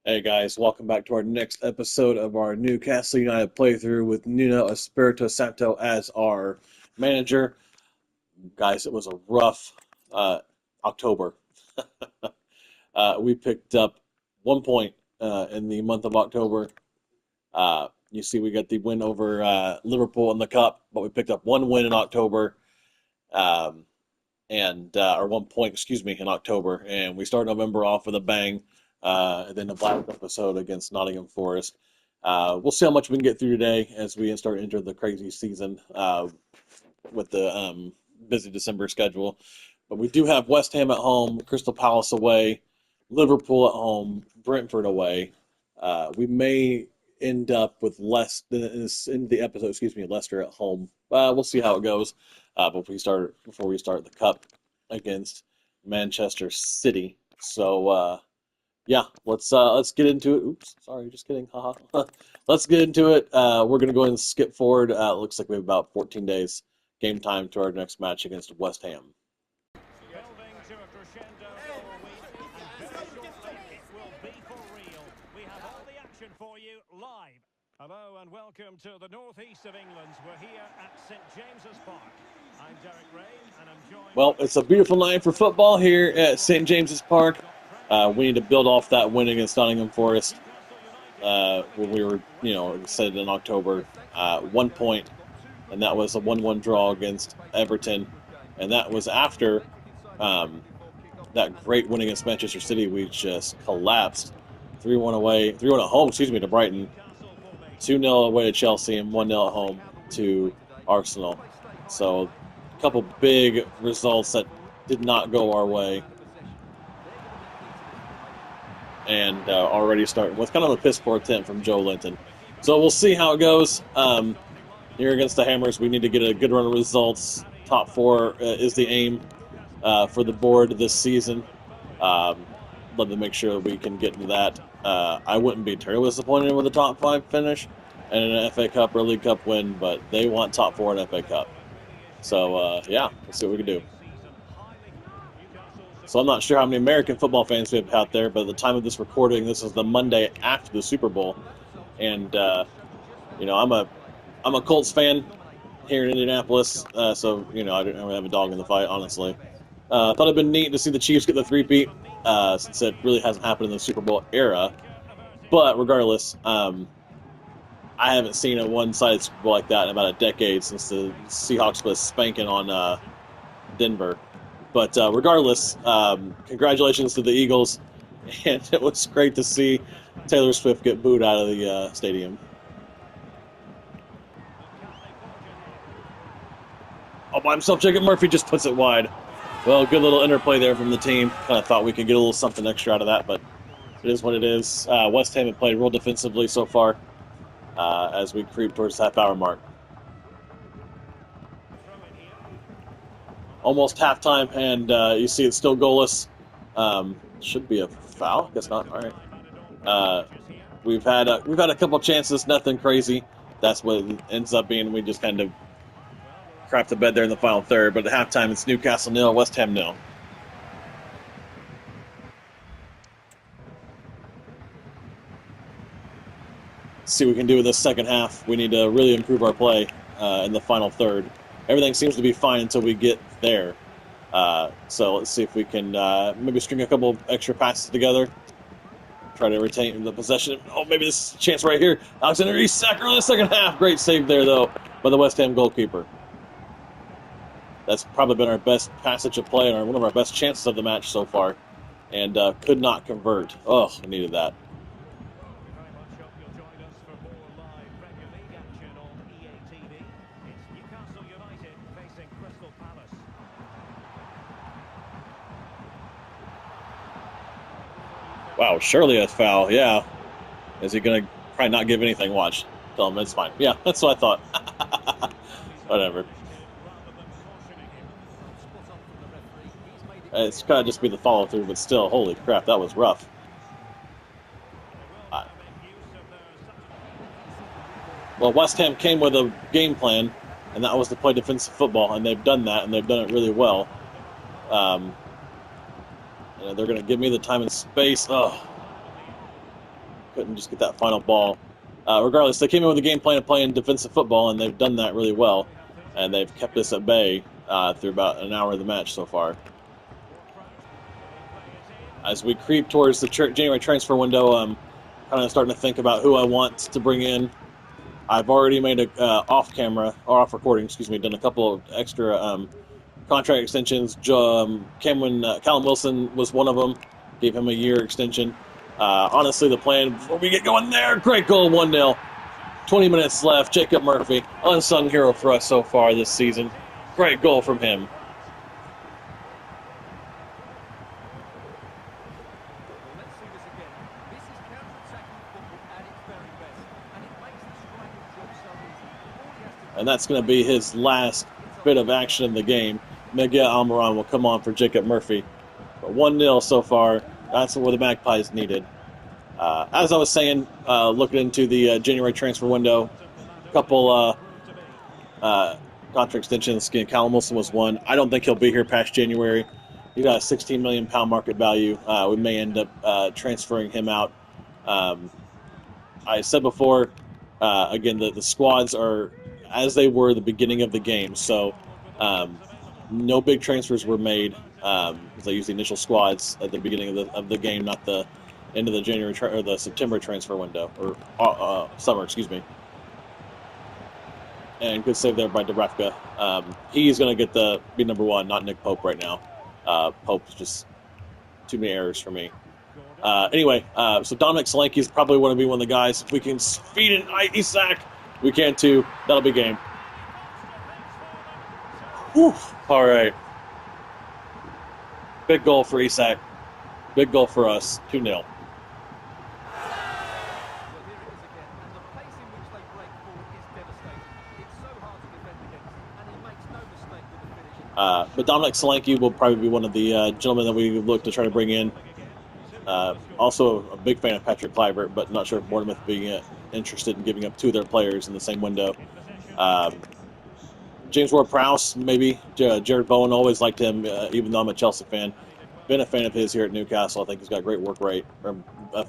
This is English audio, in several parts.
Hey guys, welcome back to our next episode of our Newcastle United playthrough with Nuno Espirito Santo as our manager. Guys, it was a rough October. We picked up 1 point in the month of October. You see, we got the win over Liverpool in the Cup, but we picked up one win in October, or 1 point, excuse me, in October, and we start November off with a bang. And then the last episode against Nottingham Forest. We'll see how much we can get through today as we start into the crazy season with the busy December schedule. But we do have West Ham at home, Crystal Palace away, Liverpool at home, Brentford away. We may end up with less in the episode. Excuse me, Leicester at home. We'll see how it goes. Before we start the Cup against Manchester City. So. Yeah, let's get into it. Oops, sorry, just kidding. Haha. Let's get into it. We're gonna go ahead and skip forward. It looks like we have about 14 days game time to our next match against West Ham. Building to a crescendo all week, and very shortly it will be for real. We have all the action for you live. Hello and welcome to the northeast of England. We're here at St James's Park. I'm Derek Ray, and I'm joined. Well, it's a beautiful night for football here at St James's Park. We need to build off that win against Nottingham Forest when we were, said in October. 1 point, and that was a 1-1 draw against Everton, and that was after that great win against Manchester City. We just collapsed. 3-1 away, 3-1 at home, to Brighton. 2-0 away to Chelsea and 1-0 at home to Arsenal. So a couple big results that did not go our way. And already starting with kind of a piss poor attempt from Joe Linton. So we'll see how it goes. Here against the Hammers, we need to get a good run of results. Top four is the aim for the board this season. Love to make sure that we can get into that. I wouldn't be terribly disappointed with a top five finish and an FA Cup or League Cup win, but they want top four in FA Cup. So, yeah, let's see what we can do. So I'm not sure how many American football fans we have out there, but at the time of this recording, this is the Monday after the Super Bowl, and I'm a Colts fan here in Indianapolis, so I don't really have a dog in the fight, honestly. Thought it'd been neat to see the Chiefs get the three-peat, since it really hasn't happened in the Super Bowl era. But regardless, I haven't seen a one-sided Super Bowl like that in about a decade since the Seahawks was spanking on Denver. But regardless, congratulations to the Eagles, and it was great to see Taylor Swift get booed out of the stadium. All by himself, Jacob Murphy just puts it wide. Well, good little interplay there from the team. Kind of thought we could get a little something extra out of that, but it is what it is. West Ham have played real defensively so far as we creep towards the half-hour mark. Almost halftime, and you see it's still goalless. Should be a foul. Guess not. All right. We've had a couple chances. Nothing crazy. That's what it ends up being. We just kind of crap the bed there in the final third. But at halftime, it's Newcastle 0, West Ham 0. See what we can do with this second half. We need to really improve our play in the final third. Everything seems to be fine until we get there. So let's see if we can maybe string a couple extra passes together. Try to retain the possession. Oh, maybe this is a chance right here. Alexander Isak in the second half. Great save there, though, by the West Ham goalkeeper. That's probably been our best passage of play and one of our best chances of the match so far. And could not convert. Oh, we needed that. Wow, surely a foul, yeah. Is he going to probably not give anything? Watch. Tell him it's fine. Yeah, that's what I thought. Whatever. It's got to just be the follow-through, but still, holy crap, that was rough. Well, West Ham came with a game plan, and that was to play defensive football, and they've done that, and they've done it really well. They're going to give me the time and space. Oh, couldn't just get that final ball. Regardless, they came in with a game plan of playing defensive football, and they've done that really well. And they've kept us at bay through about an hour of the match so far. As we creep towards the January transfer window, I'm kind of starting to think about who I want to bring in. I've already made a off recording, done a couple of extra contract extensions. Callum Wilson was one of them. Gave him a year extension. Honestly, the plan before we get going there, great goal, 1-0. 20 minutes left. Jacob Murphy, unsung hero for us so far this season. Great goal from him. And that's going to be his last bit of action in the game. Miguel Almiron will come on for Jacob Murphy. But 1-0 so far. That's what the Magpies needed. As I was saying, looking into the January transfer window, a couple contract extensions. Callum Wilson was one. I don't think he'll be here past January. He got a £16 million market value. We may end up transferring him out. I said before, again, the squads are as they were at the beginning of the game. So no big transfers were made. They use the initial squads at the beginning of the game, not the end of the January or the September transfer window, or summer, excuse me. And good save there by Dubravka. He's going to be number one, not Nick Pope right now. Pope's just too many errors for me. Anyway, so Dominic Solanke is probably going to be one of the guys. If we can feed in Isak, we can too. That'll be game. Whew. All right. Big goal for Isak. Big goal for us. 2-0. But Dominic Solanke will probably be one of the gentlemen that we look to try to bring in. Also a big fan of Patrick Kluivert, but not sure if Bournemouth being interested in giving up two of their players in the same window. James Ward-Prowse, maybe. Jared Bowen, always liked him, even though I'm a Chelsea fan. Been a fan of his here at Newcastle. I think he's got great work rate. Or a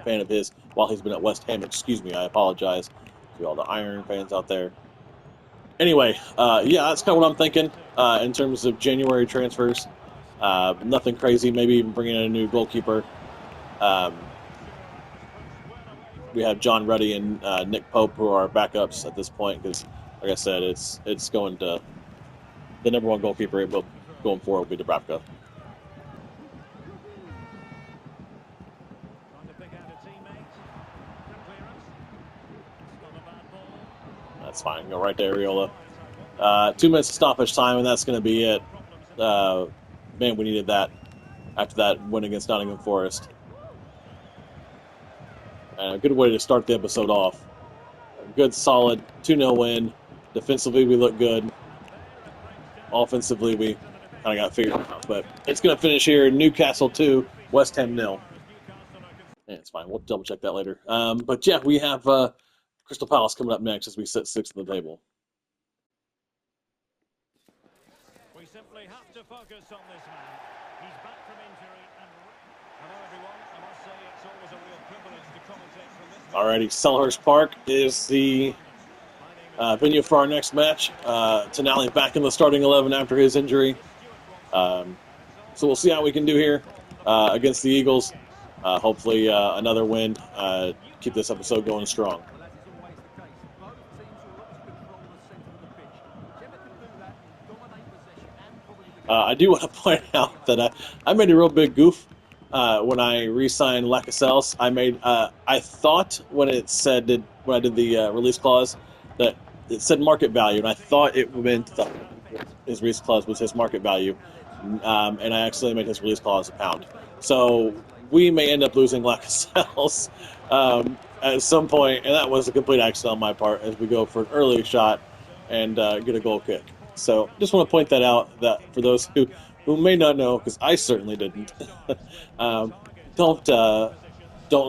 fan of his while he's been at West Ham. Excuse me, I apologize to all the Iron fans out there. Anyway, yeah, that's kind of what I'm thinking in terms of January transfers. Nothing crazy. Maybe even bringing in a new goalkeeper. We have John Ruddy and Nick Pope, who are backups at this point, because, like I said, it's going to the number one goalkeeper going forward will be Dubravka. That's fine. Go right to Areola. 2 minutes of stoppage time, and that's going to be it. Man, we needed that after that win against Nottingham Forest. A good way to start the episode off. A good, solid 2-0 win. Defensively, we look good. Offensively, we kind of got figured out. But it's going to finish here. Newcastle 2, West Ham 0. Yeah, it's fine. We'll double check that later. But yeah, we have Crystal Palace coming up next as we sit sixth at the table. We simply have to focus on this man. He's back from injury. Hello, everyone. I must say it's always a real privilege to commentate from this. Alrighty, Selhurst Park is the venue for our next match. Tonali back in the starting 11 after his injury. So we'll see how we can do here against the Eagles. Hopefully another win. Keep this episode going strong. I do want to point out that I made a real big goof when I re-signed Lascelles. I thought when I did the release clause that it said market value, and I thought it meant his release clause was his market value, and I actually made his release clause £1. So we may end up losing Lascelles at some point, and that was a complete accident on my part as we go for an early shot and get a goal kick. So just want to point that out, that for those who may not know, because I certainly didn't, don't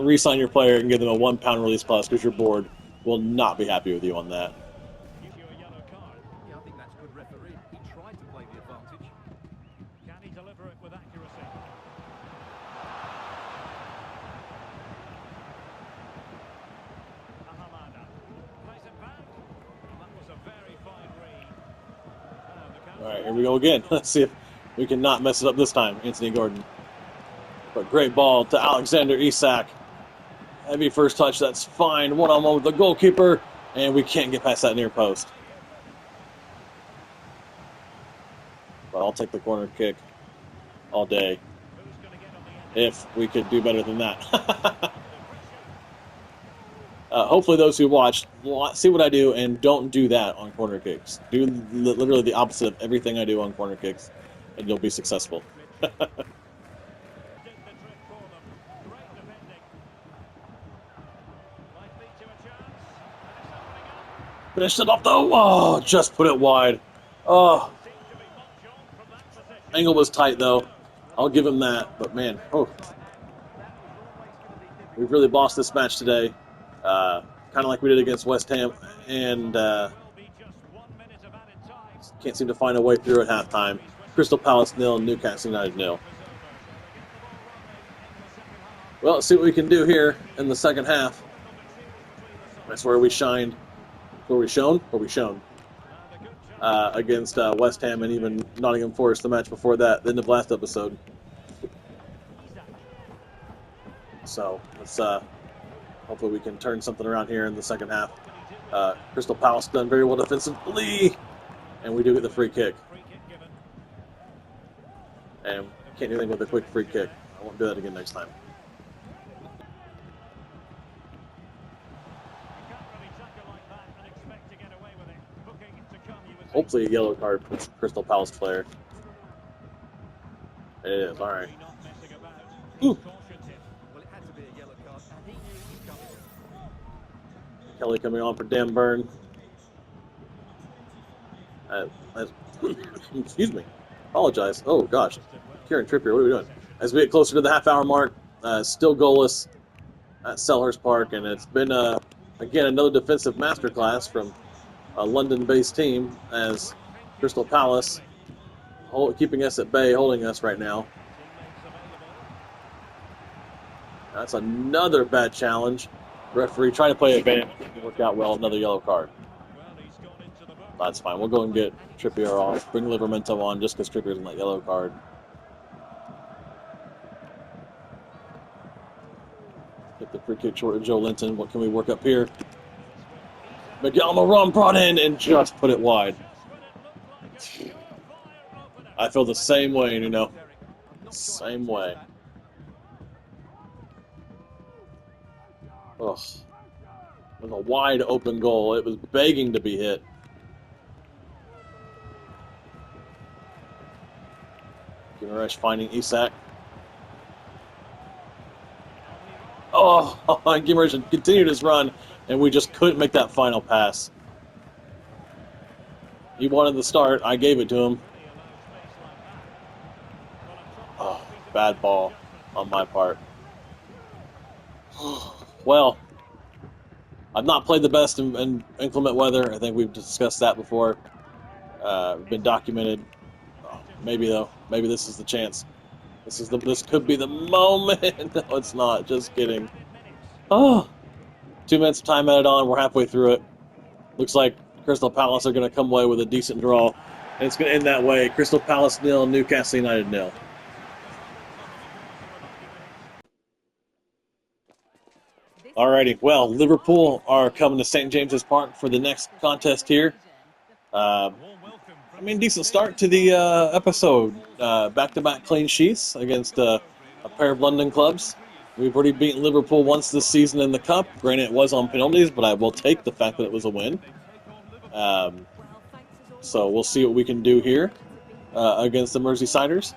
re-sign your player and give them a £1 release clause, because your board will not be happy with you on that. Yeah, I think that's good refereeing. He tried to play the advantage. Can he deliver it with accuracy? right, here we go again. Let's see if we can not mess it up this time, Anthony Gordon. But great ball to Alexander Isak. Heavy first touch, that's fine. One-on-one with the goalkeeper, and we can't get past that near post. But I'll take the corner kick all day if we could do better than that. Hopefully those who watch see what I do and don't do that on corner kicks. Do literally the opposite of everything I do on corner kicks, and you'll be successful. Finished it off though. Oh, just put it wide. Oh, angle was tight though. I'll give him that. But man, we've really bossed this match today. Kind of like we did against West Ham, and can't seem to find a way through at halftime. Crystal Palace 0, Newcastle United 0. Well, let's see what we can do here in the second half. That's where we shined. Where we shone? Against West Ham and even Nottingham Forest the match before that, then the last episode. So let's hopefully we can turn something around here in the second half. Crystal Palace done very well defensively, and we do get the free kick. And can't do anything with a quick free kick. I won't do that again next time. Hopefully a yellow card for Crystal Palace player. It is, alright. Ooh. Kelly coming on for Dan Burn. Excuse me. Apologize. Oh, gosh. Kieran Trippier, what are we doing? As we get closer to the half-hour mark, still goalless at Selhurst Park, and it's been, again, another defensive masterclass from a London-based team as Crystal Palace keeping us at bay, holding us right now. That's another bad challenge. Referee trying to play advantage. Didn't work out well. Another yellow card. That's fine. We'll go and get Trippier off. Bring Livramento on just because Trippier's in that yellow card. Get the free kick short of Joe Linton. What can we work up here? Miguel Moran brought in and just put it wide. I feel the same way, Same way. Ugh. It was a wide open goal. It was begging to be hit. Guimaraes finding Isak. Oh, Guimaraes continued his run, and we just couldn't make that final pass. He wanted the start. I gave it to him. Oh, bad ball on my part. Well, I've not played the best in inclement weather. I think we've discussed that before. Been documented. Oh, maybe though. Maybe this is the chance. This could be the moment. No, it's not. Just kidding. Oh, 2 minutes of time added on. We're halfway through it. Looks like Crystal Palace are going to come away with a decent draw. And it's going to end that way. Crystal Palace 0, Newcastle United 0. Alrighty, well, Liverpool are coming to St. James's Park for the next contest here. Decent start to the episode. Back-to-back clean sheets against a pair of London clubs. We've already beaten Liverpool once this season in the Cup. Granted, it was on penalties, but I will take the fact that it was a win. So we'll see what we can do here against the Merseysiders.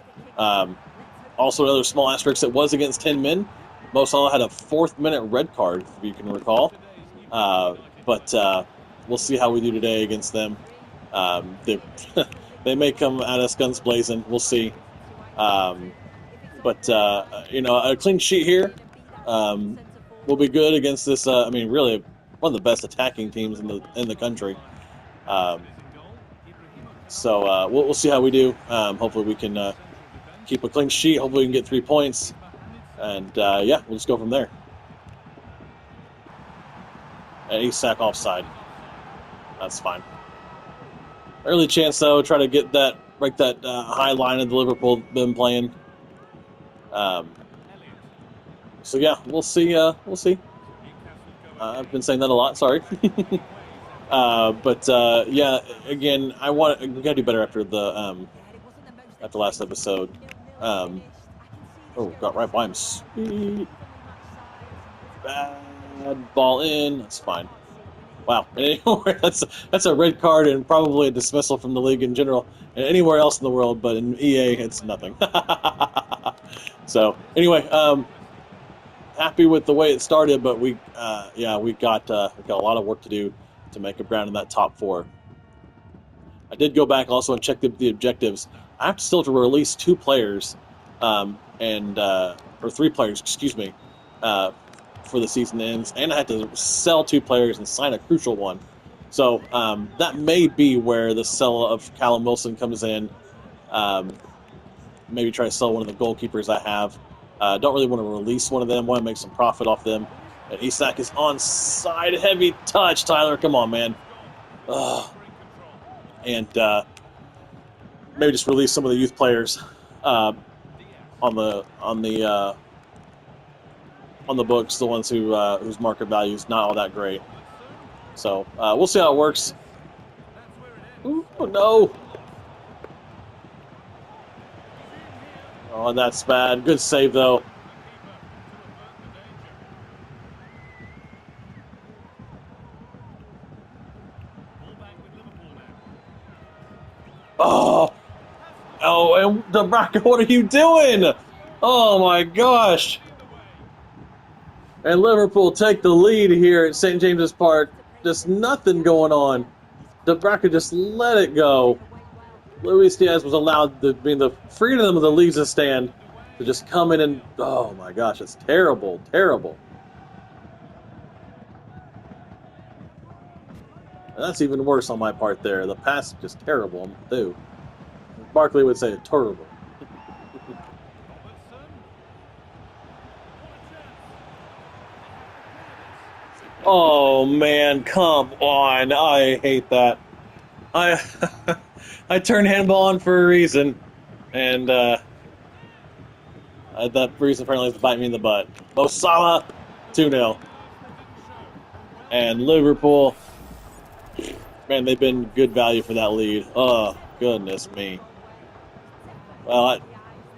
Also, another small asterisk, it was against 10 men. Mo Salah had a 4th-minute red card, if you can recall. But we'll see how we do today against them. They may come at us guns blazing. We'll see. But a clean sheet here will be good against this. Really, one of the best attacking teams in the country. So we'll see how we do. Hopefully, we can keep a clean sheet. Hopefully, we can get 3 points. And, we'll just go from there. And Isak offside. That's fine. Early chance, though. Try to get that break that high line of the Liverpool been playing. So yeah, we'll see. We'll see. I've been saying that a lot. Sorry. But yeah, again, we gotta do better after last episode. Oh, got right by him. Sweet. Bad ball in. That's fine. Wow. Anywhere that's a red card and probably a dismissal from the league in general, and anywhere else in the world, but in EA it's nothing. So anyway, happy with the way it started, but we got a lot of work to do to make up ground in that top four. I did go back also and check the objectives. I have still to release 2 players, or 3 players, excuse me, for the season ends, and I had to sell 2 players and sign a crucial one. So that may be where the sell of Callum Wilson comes in. Maybe try to sell one of the goalkeepers I have. Don't really want to release one of them. Want to make some profit off them. And Isak is onside. Heavy touch, Tyler. Come on, man. And maybe just release some of the youth players on the books, the ones whose market value is not all that great. So we'll see how it works. Ooh, no. Oh, that's bad. Good save, though. Oh, and DeBracca, what are you doing? Oh, my gosh. And Liverpool take the lead here at St. James's Park. Just nothing going on. DeBracca just let it go. Luis Diaz was allowed to be the freedom of the leagues to stand to just come in and, oh my gosh, it's terrible, terrible. And that's even worse on my part there. The pass is just terrible, too. Barkley would say terrible. Oh man, come on. I hate that. I turned handball on for a reason, and that reason apparently is to bite me in the butt. Mo Salah, 2-0. And Liverpool, man, they've been good value for that lead. Oh, goodness me. Well,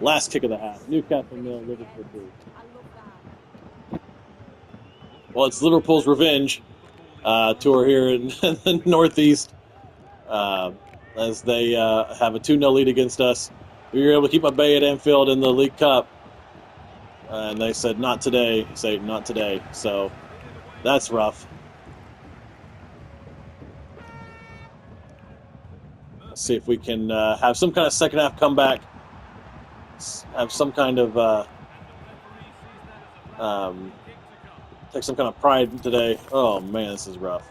last kick of the half. Newcastle 0, Liverpool 2. Well, it's Liverpool's revenge tour here in the Northeast. As they have a 2-0 lead against us. We were able to keep a bay at Anfield in the League Cup. And they said, not today. Say, not today. So, that's rough. Let's see if we can have some kind of second half comeback. Have some kind of... take some kind of pride today. Oh, man, this is rough.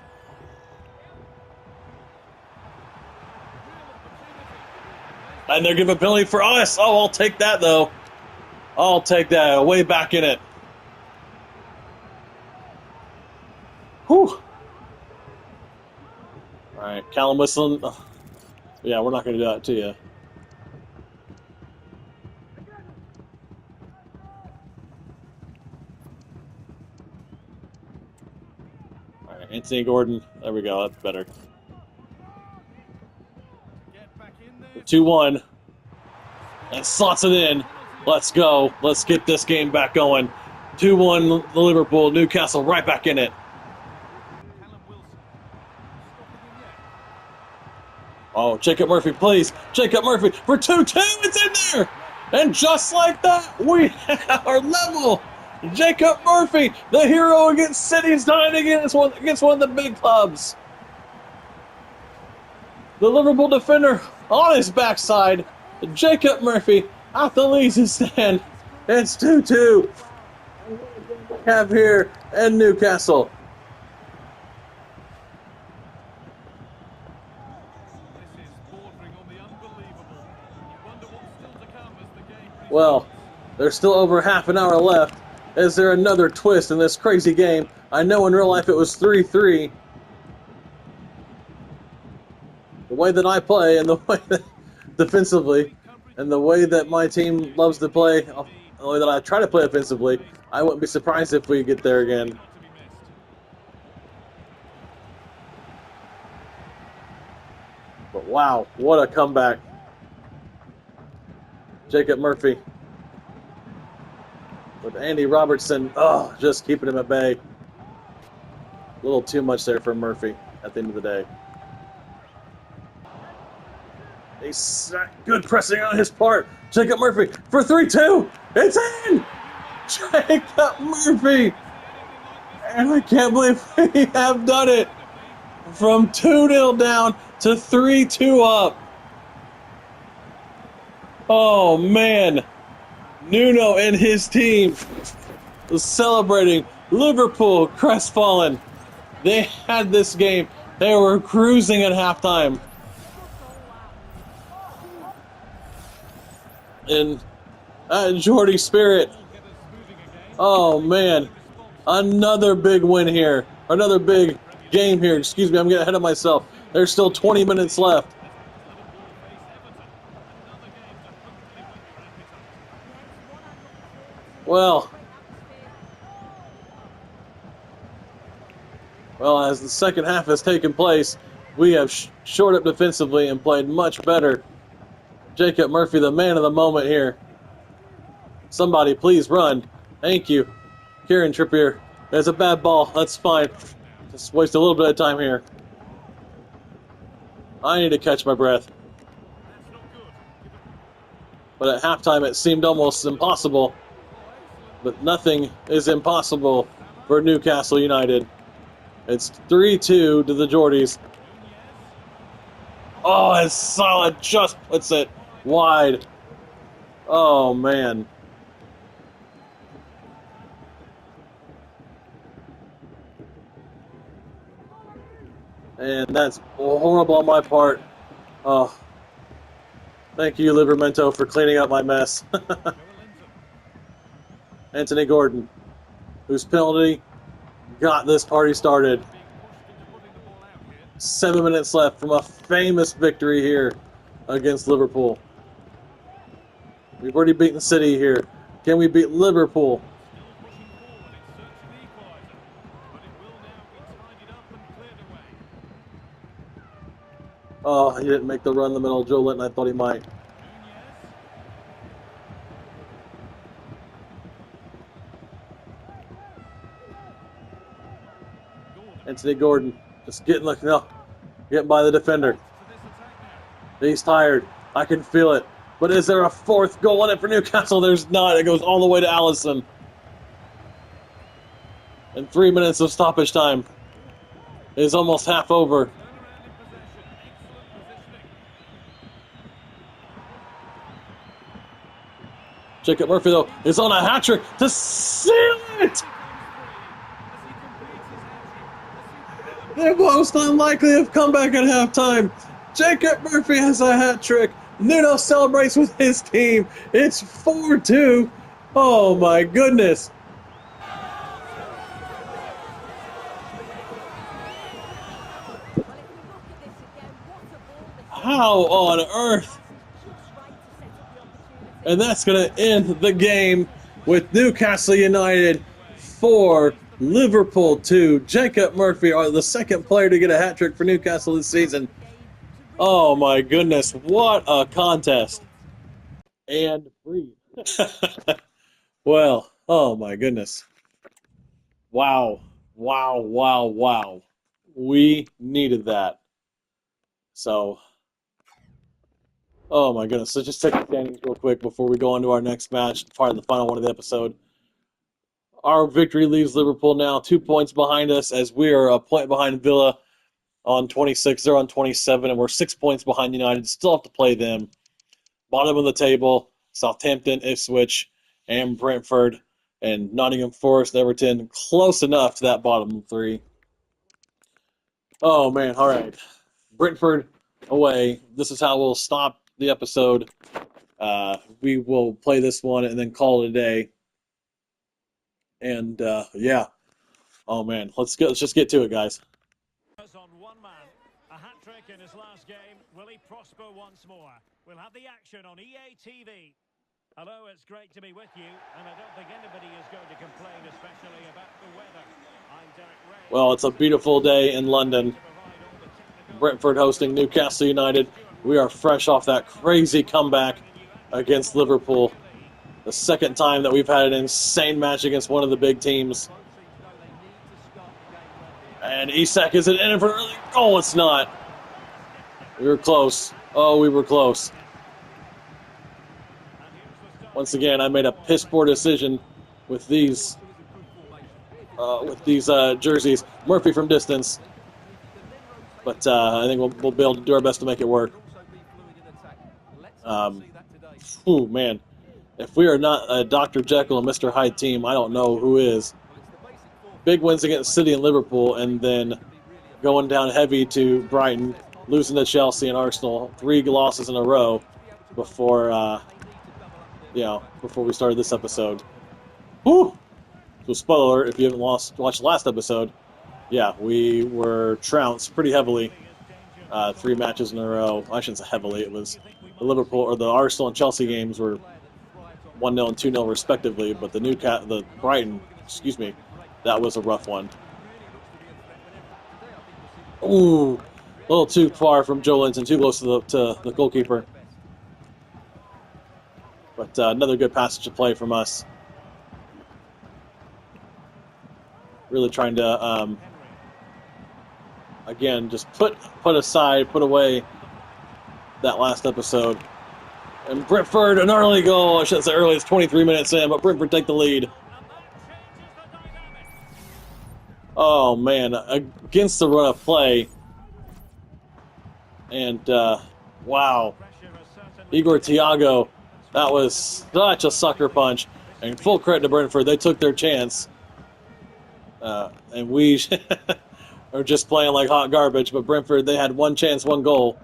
And they're giving a penalty for us. Oh, I'll take that, though. I'll take that. Way back in it. Whew. All right, Callum whistling. Yeah, we're not going to do that to you. All right, Anthony Gordon. There we go. That's better. 2-1. And slots it in. Let's go. Let's get this game back going. 2-1 Liverpool. Newcastle right back in it. Oh, Jacob Murphy, please. Jacob Murphy for 2-2. It's in there. And just like that, we are level. Jacob Murphy, the hero against City's dying against one of the big clubs. The Liverpool defender on his backside. Jacob Murphy at the lead stand. It's 2-2. Have here in Newcastle. Well, there's still over half an hour left. Is there another twist in this crazy game? I know in real life it was 3-3. The way that I play and the way defensively, and the way that my team loves to play, the way that I try to play offensively, I wouldn't be surprised if we get there again. But wow, what a comeback. Jacob Murphy with Andy Robertson, just keeping him at bay. A little too much there for Murphy at the end of the day. Good pressing on his part. Jacob Murphy for 3-2. It's in! Jacob Murphy! And I can't believe we have done it. From 2-0 down to 3-2 up. Oh, man. Nuno and his team was celebrating. Liverpool crestfallen. They had this game. They were cruising at halftime. And Jordy Spirit. Oh, man. Another big win here. Another big game here. Excuse me, I'm getting ahead of myself. There's still 20 minutes left. Well, as the second half has taken place, we have shored up defensively and played much better. Jacob Murphy, the man of the moment here. Somebody please run. Thank you. Kieran Trippier. There's a bad ball. That's fine. Just waste a little bit of time here. I need to catch my breath. But at halftime, it seemed almost impossible. But nothing is impossible for Newcastle United. It's 3-2 to the Geordies. Oh, it's solid. Just puts it wide. Oh, man. And that's horrible on my part. Oh, thank you, Livermento, for cleaning up my mess. Anthony Gordon, whose penalty got this party started. 7 minutes left from a famous victory here against Liverpool. We've already beaten City here. Can we beat Liverpool? Oh, he didn't make the run in the middle of Joe Linton. I thought he might. Anthony Gordon just getting by the defender. He's tired. I can feel it. But is there a fourth goal in it for Newcastle? There's not. It goes all the way to Alisson. And 3 minutes of stoppage time is almost half over. Jacob Murphy, though, is on a hat-trick to seal it! The most unlikely of comeback at halftime. Jacob Murphy has a hat-trick. Nuno celebrates with his team. It's 4-2. Oh, my goodness. How on earth? And that's going to end the game with Newcastle United 4, Liverpool 2. Jacob Murphy, the second player to get a hat-trick for Newcastle this season. Oh my goodness, what a contest. And free. Well, oh my goodness. Wow. We needed that. So, oh my goodness. So just take the standings real quick before we go on to our next match, part of the final one of the episode. Our victory leaves Liverpool now 2 points behind us, as we are a point behind Villa on 26. They're on 27, and we're 6 points behind United. Still have to play them. Bottom of the table, Southampton, Ipswich, and Brentford, and Nottingham Forest, Everton, close enough to that bottom three. Oh, man, all right. Brentford away. This is how we'll stop the episode. We will play this one and then call it a day. And, yeah. Oh, man, let's just get to it, guys. On one man, A hat-trick in his last game. Will he prosper once more? We'll have the action on EA TV. Hello, it's great to be with you, and I don't think anybody is going to complain, especially about the weather. I'm Derek Ray. Well, it's a beautiful day in London. Brentford hosting Newcastle United. We are fresh off that crazy comeback against Liverpool. The second time that we've had an insane match against one of the big teams. And Isak is in it for an early goal. It's not. We were close. Oh, we were close. Once again, I made a piss poor decision with these jerseys. Murphy from distance. But I think we'll be able to do our best to make it work. Man. If we are not a Dr. Jekyll and Mr. Hyde team, I don't know who is. Big wins against City and Liverpool, and then going down heavy to Brighton, losing to Chelsea and Arsenal. 3 losses in a row before we started this episode. Whew! So spoiler, if you haven't watched the last episode, yeah, we were trounced pretty heavily. 3 matches in a row. I shouldn't say heavily. It was the Liverpool or the Arsenal and Chelsea games were 1-0 and 2-0 respectively, but the Brighton, that was a rough one. Ooh, a little too far from Joe Linton, too close to the goalkeeper. But another good passage of play from us. Really trying to, again, just put away that last episode. And Brentford, an early goal. I shouldn't say early, it's 23 minutes in, but Brentford take the lead. Oh, man, against the run of play. And, wow. Igor TYCO, that was such a sucker punch. And full credit to Brentford, they took their chance. And we are just playing like hot garbage, but Brentford, they had one chance, one goal.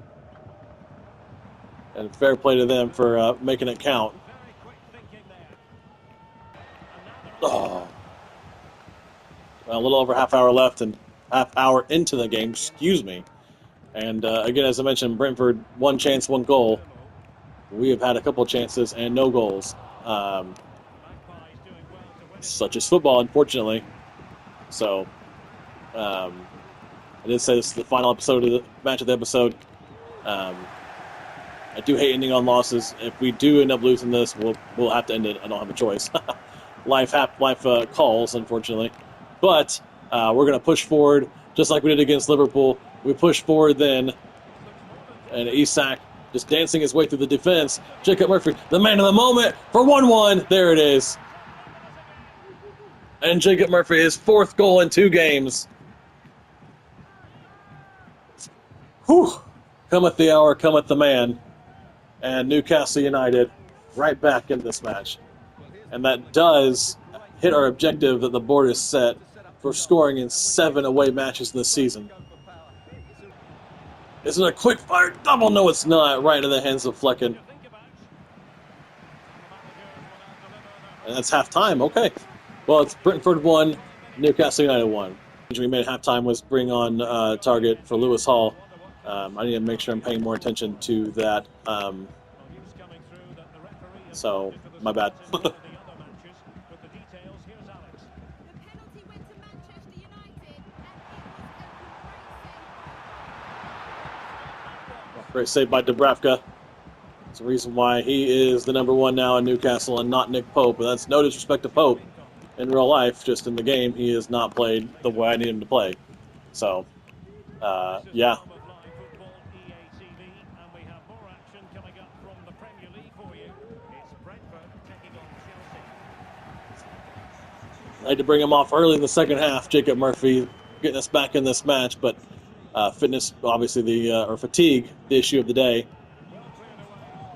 And fair play to them for making it count. Oh. Well, a little over half hour left and half hour into the game, And again, as I mentioned, Brentford, one chance, one goal. We have had a couple chances and no goals. Such is football, unfortunately. So, I did say this is the final episode of the match of the episode. I do hate ending on losses. If we do end up losing this, we'll have to end it. I don't have a choice. Life calls, unfortunately. But we're going to push forward, just like we did against Liverpool. We pushed forward then, and Isak just dancing his way through the defense. Jacob Murphy, the man of the moment, for 1-1. There it is. And Jacob Murphy, his 4th goal in 2 games. Whew. Cometh the hour, cometh the man. And Newcastle United right back in this match. And that does hit our objective that the board has set for scoring in 7 away matches this season. Is it a quick fire double? No, it's not. Right into the hands of Flecken. And that's halftime. Okay. Well, it's Brentford 1, Newcastle United 1. We made at halftime was bring on target for Lewis Hall. I need to make sure I'm paying more attention to that. So, my bad. Great save by Dubravka. It's the reason why he is the number 1 now in Newcastle and not Nick Pope. But that's no disrespect to Pope in real life. Just in the game, he has not played the way I need him to play. So, yeah. I had to bring him off early in the second half. Jacob Murphy getting us back in this match, but fitness, obviously, or fatigue, the issue of the day.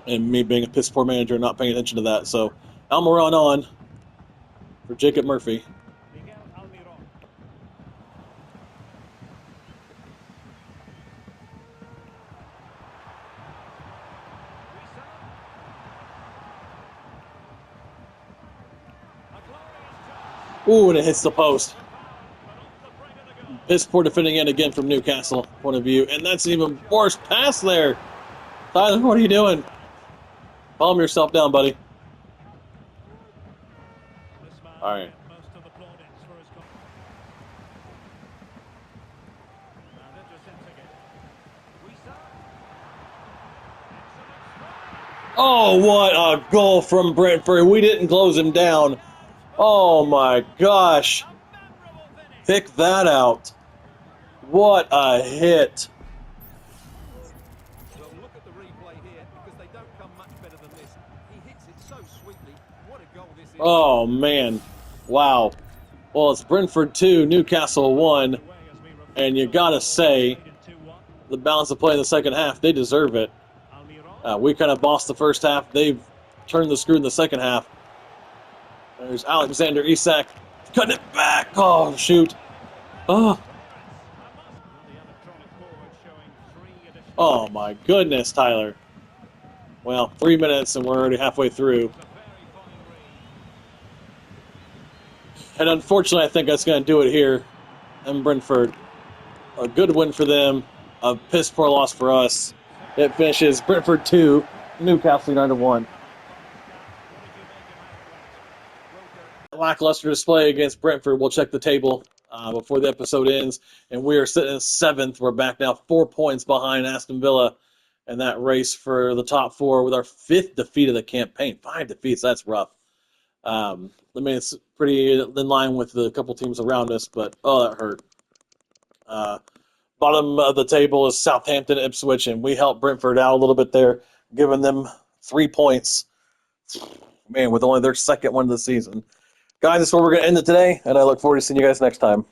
And me being a piss poor manager, not paying attention to that. So, Almiron on for Jacob Murphy. Ooh, and it hits the post. Piss poor defending yet again from Newcastle point of view, and that's an even worse pass there. Tyler, what are you doing? Calm yourself down, buddy. This man All right. get most of the plaudits for his and intercepting it. Wisa. Excellent. Oh, what a goal from Brentford. We didn't close him down. Oh, my gosh. A memorable finish. Pick that out. What a hit. Well, look at the replay here because they don't come much better than this. He hits it so sweetly. What a goal this is. Oh, man. Wow. Well, it's Brentford 2, Newcastle 1. And you got to say, the balance of play in the second half, they deserve it. We kind of bossed the first half. They've turned the screw in the second half. There's Alexander Isak cutting it back. Oh, shoot. Oh, oh my goodness, Tyler. Well, 3 minutes and we're already halfway through. And unfortunately, I think that's going to do it here in Brentford. A good win for them. A piss poor loss for us. It finishes Brentford 2, Newcastle United 1. Lackluster display against Brentford. We'll check the table before the episode ends. And we are sitting in 7th. We're back now 4 points behind Aston Villa in that race for the top 4 with our 5th defeat of the campaign. 5 defeats, that's rough. I mean, it's pretty in line with the couple teams around us, but oh, that hurt. Bottom of the table is Southampton, Ipswich, and we helped Brentford out a little bit there, giving them 3 points. Man, with only their second one of the season. Guys, that's where we're going to end it today, and I look forward to seeing you guys next time.